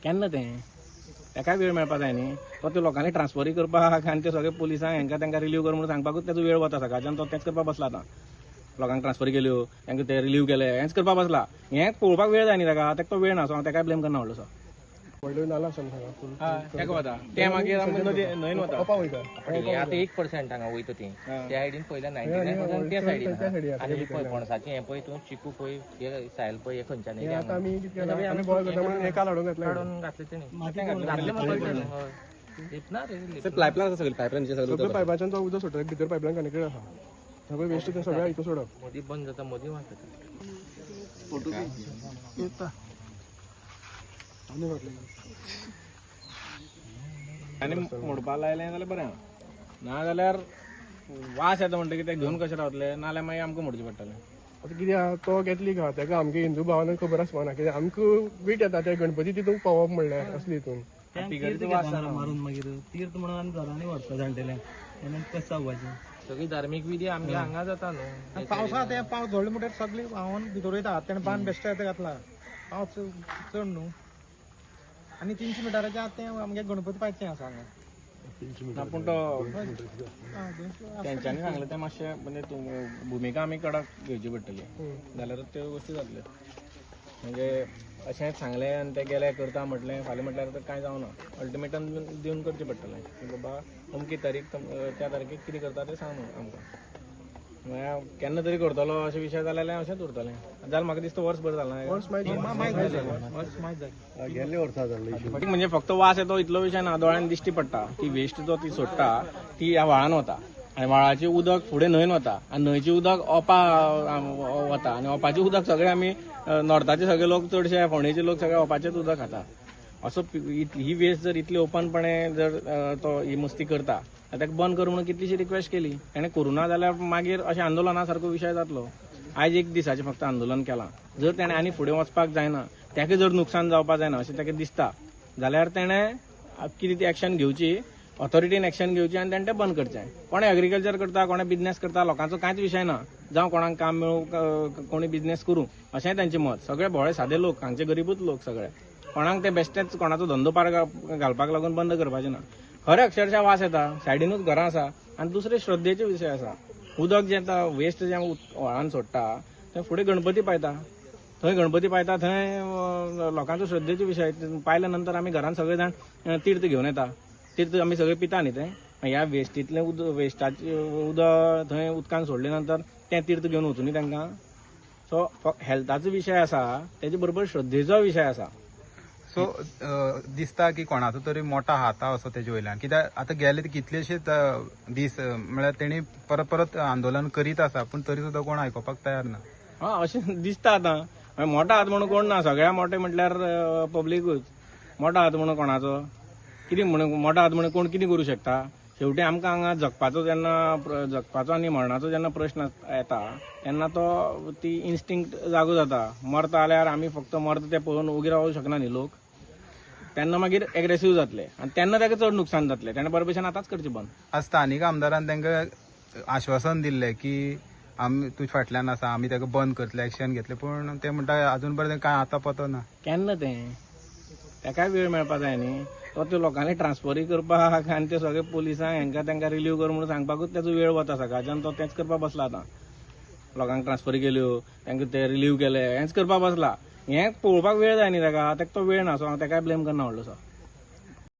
केन्ना तेका वेळ मेळपा जाय न्ही. तो ते लोकांनी ट्रान्सफरी करपाक आनी ते सगळे पुलिसांक तांकां रिलीव कर म्हणून सांगपाकूच तेजो वेळ वता सकाळच्यान. तो तेंच करपाक बसला आतां. लोकांक ट्रान्सफर केल्यो तांकां ते रिलीव केले हेंच करपाक बसला. हें पळोवपाक वेळ जाय न्ही ताका तो वेळ ना. सो हांव ताकाय ब्लेम करना व्हडलोसो. व्हडल्यो नाला आसा तेका वता ते मागीर न्हंयन वता. आता 1% हांगा वयता ती त्या सायडीन पयल्या 99% त्या सायडीन आनी पळय पणसाचें हें पळय तूं चिकू पळय हे सायल पळय हे खंयच्यान आतां आमी कितें केलां आमी बॉय करता म्हणून एका हाडून घातला. काडून घातलें तेणी घातलें म्हणून लिपना रे पायपलायन सगळी पायपलायन सगळं पायपाच्यान तो उदक सुटता भितर पायपलायन कनेक्टेड आसा. सगळें वेस्ट तें सगळें हितून सोडप. मदीं बंद जाता मदीं वाजता आनी मोडपा लायलें जाल्यार बरें ना जाल्यार वास येता म्हणटकीर ते घेवन कशें रावतले नाल्यार मागीर आमकां मोडचें पडटलें. आतां कितें आहा तो कॅथलीक आहा तेका आमगे हिंदू भावांक खबर आसपाना कित्याक आमकां वीट येता ते गणपती तितून पावप म्हणल्यार असली हितून मारून मागीर तीर्थ म्हणून आमी घरांनी व्हरता जाणटेल्यांक तेन्ना कशें जावपाचें. सगळी धार्मीक विधी आमगे हांगा जाता न्हू. पावसांत ते पावस झडले म्हणल्यार सगळी भावान भितर वयता तेणें बांद बेश्टे येता घातला पावस चड न्हू. आनी 300 मिटराचें आतां तें आमगे गणपती पायचें आसा हांगा. पूण तो तेंच्यांनी सांगलें तें मातशें म्हणजे भुमिका आमी कडक घेवची पडटली जाल्यार त्यो गोश्टी जातल्यो. म्हणजे अशेंच सांगलें आनी ते गेले करता म्हटलें फाल्यां म्हटल्यार तर कांय जावना. अल्टिमेटम दिवन करचें पडटलें की बाबा अमकी तारीख त्या तारखेक कितें करता तें सांग आमकां. म्हळ्यार केन्ना तरी करतलो अशें विशय जाल्यार अशेंच उरतलें. जाल्यार म्हाका दिसता वर्स भर जालां गेल्ले वर्सा जाल्ले. म्हणजे फक्त वास येतो इतलो विशय ना. दोळ्यान दिश्टी पडटा की वेस्ट जो ती सोडटा ती ह्या व्हाळान वता आनी व्हाळाचें उदक फुडें न्हंयन वता आनी न्हंयचें उदक ओपा वता आनी ओपाचें उदक सगळें आमी नॉर्थाचे सगळे लोक चडशे फोंडेचे लोक सगळे ओपाचेंच उदक खाता. असो ही वेस्ट जर इतली ओपनपणे जर तो ही मस्ती करता ताका बंद कर म्हणून कितलीशी रिक्वेस्ट केली. ताणें करूं ना जाल्यार मागीर अशें आंदोलना सारको विशय जातलो. आयज एक दिसाचें फक्त आंदोलन केलां. जर ताणें आनी फुडें वचपाक जायना ताका जर नुकसान जावपाक जायना अशें ताका दिसता जाल्यार ताणें कितें ती एक्शन घेवची ऑथॉरिटीन एक्शन घेवची आनी ताणें तें बंद करचें. कोणें एग्रीकल्चर करता कोणें बिझनेस करता लोकांचो कांयच विशय ना. जावं कोणाक काम मेळूं कोणी बिझनेस करूं अशेंय तांचें मत. सगळे भोळे सादे लोक हांगचे गरीबूच लोक सगळे. कोणाक ते बेश्टेच कोणाचो धंदो पार घालपाक लागून बंद करपाचें ना. खरें अक्षरशः वास येता सायडीनूच घरां आसा आनी दुसरे श्रद्धेचे विशय आसा. उदक जें आतां वेस्ट जें व्हाळान सोडटा तें फुडें गणपती पायता. थंय गणपती पायता थंय लोकांचो श्रद्धेचो विशय. पायल्या नंतर आमी घरान सगळे जाण तीर्थ घेवन येता. तीर्थ आमी सगळे पिता न्ही तें. ह्या वेस्टींतलें वेस्टाचें उदक थंय उदकान सोडले नंतर तें तीर्थ घेवन वचूं न्ही तांकां. सो हेल्थाचो विशय आसा तेजे बरोबर श्रद्धेचो विशय आसा. सो दिसता की कोणाचो तरी मोठा हात आहा असो तेजे वयल्यान. कित्याक आतां गेले कितलेशेच दीस म्हळ्यार तेणी परत परत आंदोलन करीत आसा पूण तरी सुद्दां कोण आयकोपाक तयार ना. अशें दिसता आतां. मोठा हात म्हणून कोण ना. सगळ्या मोठे म्हटल्यार पब्लिकूच. मोठा हात म्हणून कोणाचो कितें म्हणून मोठा हात म्हणून कोण कितें करूं शकता. शेवटी आमकां हांगा जगपाचो आनी मरणाचो जेन्ना प्रश्न येता तेन्ना तो ती इन्स्टिंक्ट जागो जाता. मरता जाल्यार आमी फक्त मरता तें पळोवन उगी रावूंक शकना न्ही लोक. तेन्ना मागीर एग्रेसीव जातले आनी तेन्ना ताका चड नुकसान जातलें. ताणें बरे भशेन आतांच करचें बंद. आज स्थानीक आमदारान तांकां आश्वासन दिल्लें की आमी तुजे फाटल्यान आसा आमी ताका बंद करतले एक्शन घेतले पूण ते म्हणटा अजून पर्यंत कांय आतां पतो ना. केन्ना तें ताकाय वेळ मेळपा जाय न्ही. तो ते लोकांनी ट्रान्सफरी करपाक आनी ते सगळे पुलिसांक तांकां रिलीव कर म्हणून सांगपाकूच तेजो वेळ वता सकाळच्यान. तो तेंच करपाक बसला आतां. लोकांक ट्रान्सफरी केल्यो तांकां ते रिलीव केले हेंच करपाक बसला. हें पळोवपाक वेळ जाय न्ही ताका तो वेळ ना. सो हांव ताकाय ब्लेम करना व्हडलोसो.